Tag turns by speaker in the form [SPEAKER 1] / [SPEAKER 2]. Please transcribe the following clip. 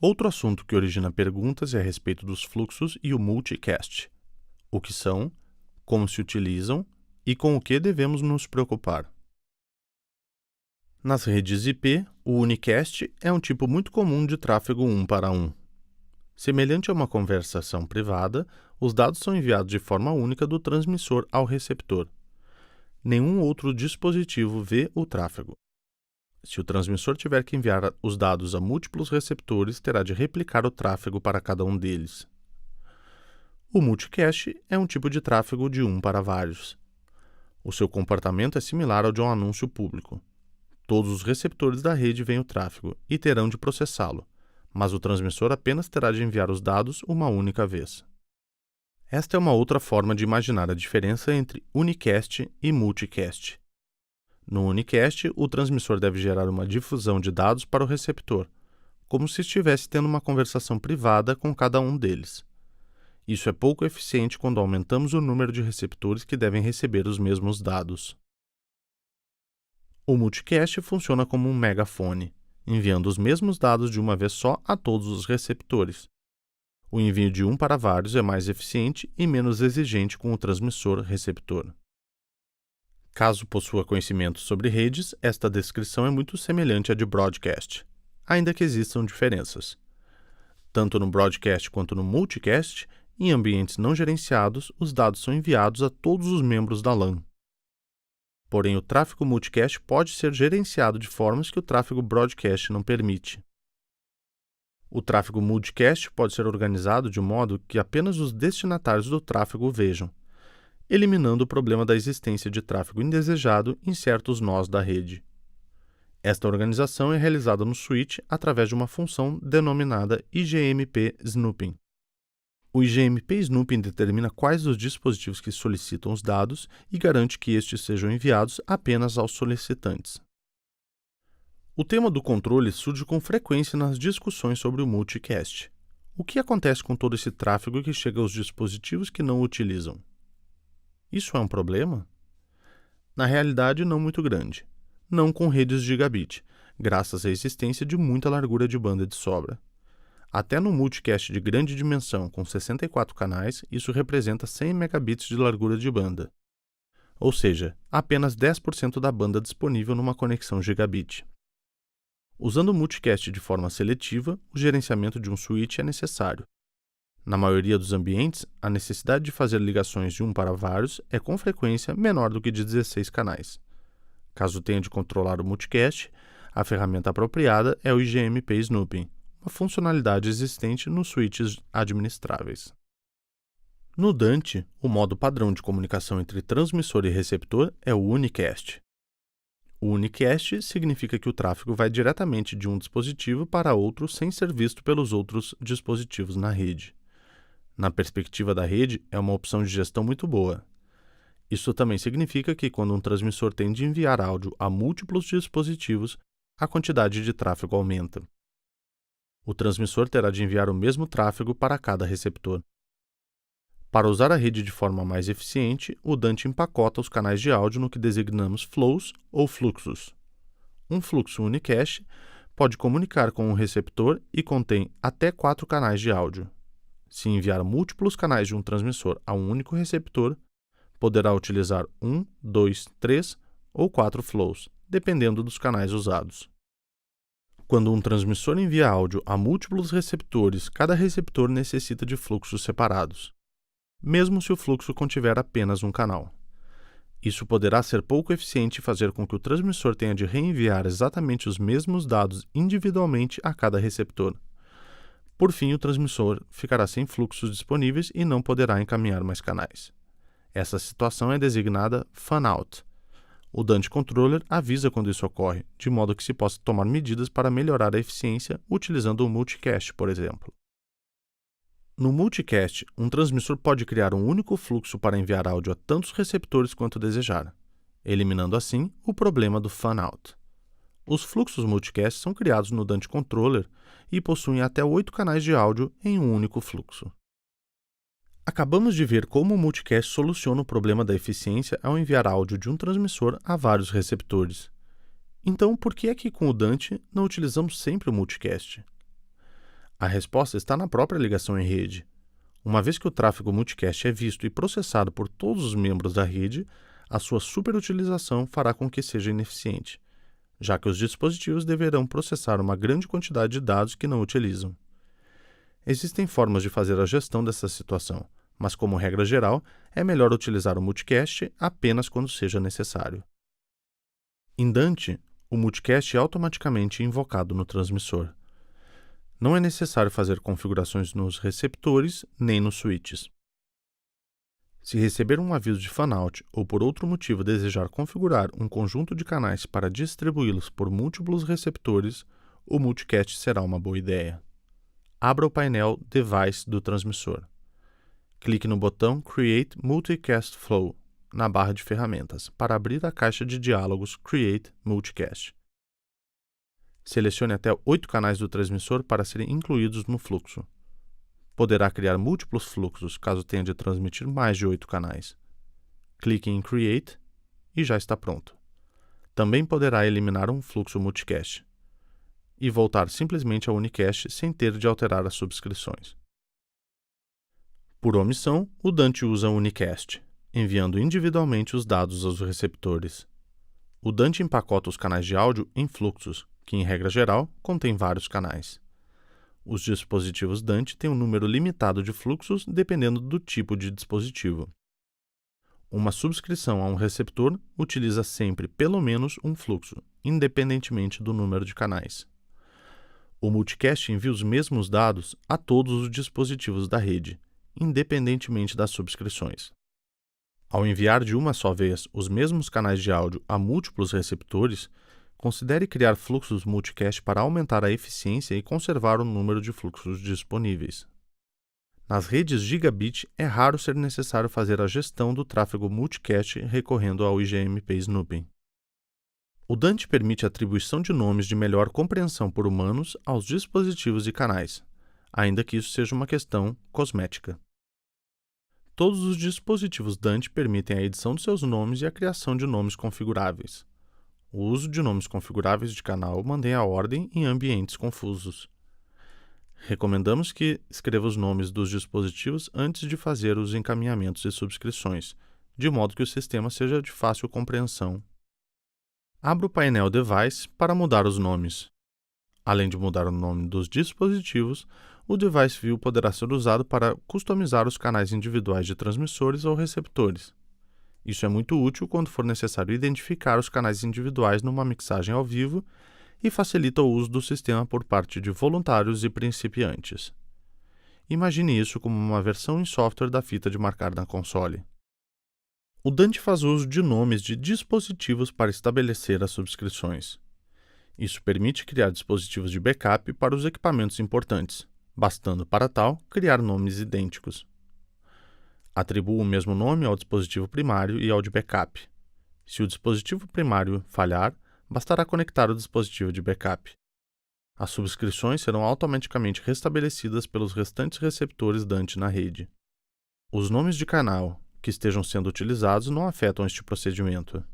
[SPEAKER 1] Outro assunto que origina perguntas é a respeito dos fluxos e o multicast. O que são, como se utilizam e com o que devemos nos preocupar. Nas redes IP, o unicast é um tipo muito comum de tráfego 1 para 1. Semelhante a uma conversação privada, os dados são enviados de forma única do transmissor ao receptor. Nenhum outro dispositivo vê o tráfego. Se o transmissor tiver que enviar os dados a múltiplos receptores, terá de replicar o tráfego para cada um deles. O multicast é um tipo de tráfego de 1 para vários. O seu comportamento é similar ao de um anúncio público. Todos os receptores da rede veem o tráfego e terão de processá-lo, mas o transmissor apenas terá de enviar os dados uma única vez. Esta é uma outra forma de imaginar a diferença entre unicast e multicast. No unicast, o transmissor deve gerar uma difusão de dados para o receptor, como se estivesse tendo uma conversação privada com cada um deles. Isso é pouco eficiente quando aumentamos o número de receptores que devem receber os mesmos dados. O multicast funciona como um megafone, enviando os mesmos dados de uma vez só a todos os receptores. O envio de 1 para vários é mais eficiente e menos exigente com o transmissor-receptor. Caso possua conhecimento sobre redes, esta descrição é muito semelhante à de broadcast, ainda que existam diferenças. Tanto no broadcast quanto no multicast, em ambientes não gerenciados, os dados são enviados a todos os membros da LAN. Porém, o tráfego multicast pode ser gerenciado de formas que o tráfego broadcast não permite. O tráfego multicast pode ser organizado de modo que apenas os destinatários do tráfego o vejam, eliminando o problema da existência de tráfego indesejado em certos nós da rede. Esta organização é realizada no switch através de uma função denominada IGMP Snooping. O IGMP Snooping determina quais os dispositivos que solicitam os dados e garante que estes sejam enviados apenas aos solicitantes. O tema do controle surge com frequência nas discussões sobre o multicast. O que acontece com todo esse tráfego que chega aos dispositivos que não o utilizam? Isso é um problema? Na realidade, não muito grande. Não com redes gigabit, graças à existência de muita largura de banda de sobra. Até no multicast de grande dimensão, com 64 canais, isso representa 100 megabits de largura de banda. Ou seja, apenas 10% da banda disponível numa conexão gigabit. Usando o multicast de forma seletiva, o gerenciamento de um switch é necessário. Na maioria dos ambientes, a necessidade de fazer ligações de 1 para vários é com frequência menor do que de 16 canais. Caso tenha de controlar o multicast, a ferramenta apropriada é o IGMP Snooping, uma funcionalidade existente nos switches administráveis. No Dante, o modo padrão de comunicação entre transmissor e receptor é o unicast. O unicast significa que o tráfego vai diretamente de um dispositivo para outro sem ser visto pelos outros dispositivos na rede. Na perspectiva da rede, é uma opção de gestão muito boa. Isso também significa que quando um transmissor tem de enviar áudio a múltiplos dispositivos, a quantidade de tráfego aumenta. O transmissor terá de enviar o mesmo tráfego para cada receptor. Para usar a rede de forma mais eficiente, o Dante empacota os canais de áudio no que designamos flows ou fluxos. Um fluxo unicast pode comunicar com um receptor e contém até 4 canais de áudio. Se enviar múltiplos canais de um transmissor a um único receptor, poderá utilizar 1, 2, 3 ou 4 flows, dependendo dos canais usados. Quando um transmissor envia áudio a múltiplos receptores, cada receptor necessita de fluxos separados, mesmo se o fluxo contiver apenas um canal. Isso poderá ser pouco eficiente e fazer com que o transmissor tenha de reenviar exatamente os mesmos dados individualmente a cada receptor. Por fim, o transmissor ficará sem fluxos disponíveis e não poderá encaminhar mais canais. Essa situação é designada fan-out. O Dante Controller avisa quando isso ocorre, de modo que se possa tomar medidas para melhorar a eficiência utilizando o multicast, por exemplo. No multicast, um transmissor pode criar um único fluxo para enviar áudio a tantos receptores quanto desejar, eliminando assim o problema do fan-out. Os fluxos multicast são criados no Dante Controller e possuem até 8 canais de áudio em um único fluxo. Acabamos de ver como o multicast soluciona o problema da eficiência ao enviar áudio de um transmissor a vários receptores. Então, por que é que com o Dante não utilizamos sempre o multicast? A resposta está na própria ligação em rede. Uma vez que o tráfego multicast é visto e processado por todos os membros da rede, a sua superutilização fará com que seja ineficiente, já que os dispositivos deverão processar uma grande quantidade de dados que não utilizam. Existem formas de fazer a gestão dessa situação, mas como regra geral, é melhor utilizar o multicast apenas quando seja necessário. Em Dante, o multicast é automaticamente invocado no transmissor. Não é necessário fazer configurações nos receptores nem nos switches. Se receber um aviso de fanout ou por outro motivo desejar configurar um conjunto de canais para distribuí-los por múltiplos receptores, o multicast será uma boa ideia. Abra o painel Device do transmissor. Clique no botão Create Multicast Flow na barra de ferramentas para abrir a caixa de diálogos Create Multicast. Selecione até 8 canais do transmissor para serem incluídos no fluxo. Poderá criar múltiplos fluxos caso tenha de transmitir mais de 8 canais. Clique em Create e já está pronto. Também poderá eliminar um fluxo multicast e voltar simplesmente ao unicast sem ter de alterar as subscrições. Por omissão, o Dante usa o unicast, enviando individualmente os dados aos receptores. O Dante empacota os canais de áudio em fluxos, que, em regra geral, contém vários canais. Os dispositivos Dante têm um número limitado de fluxos dependendo do tipo de dispositivo. Uma subscrição a um receptor utiliza sempre pelo menos um fluxo, independentemente do número de canais. O multicast envia os mesmos dados a todos os dispositivos da rede, independentemente das subscrições. Ao enviar de uma só vez os mesmos canais de áudio a múltiplos receptores, considere criar fluxos multicast para aumentar a eficiência e conservar o número de fluxos disponíveis. Nas redes gigabit, é raro ser necessário fazer a gestão do tráfego multicast recorrendo ao IGMP Snooping. O Dante permite a atribuição de nomes de melhor compreensão por humanos aos dispositivos e canais, ainda que isso seja uma questão cosmética. Todos os dispositivos Dante permitem a edição de seus nomes e a criação de nomes configuráveis. O uso de nomes configuráveis de canal mantém a ordem em ambientes confusos. Recomendamos que escreva os nomes dos dispositivos antes de fazer os encaminhamentos e subscrições, de modo que o sistema seja de fácil compreensão. Abra o painel Device para mudar os nomes. Além de mudar o nome dos dispositivos, o Device View poderá ser usado para customizar os canais individuais de transmissores ou receptores. Isso é muito útil quando for necessário identificar os canais individuais numa mixagem ao vivo e facilita o uso do sistema por parte de voluntários e principiantes. Imagine isso como uma versão em software da fita de marcar na console. O Dante faz uso de nomes de dispositivos para estabelecer as subscrições. Isso permite criar dispositivos de backup para os equipamentos importantes, bastando para tal criar nomes idênticos. Atribua o mesmo nome ao dispositivo primário e ao de backup. Se o dispositivo primário falhar, bastará conectar o dispositivo de backup. As subscrições serão automaticamente restabelecidas pelos restantes receptores Dante na rede. Os nomes de canal que estejam sendo utilizados não afetam este procedimento.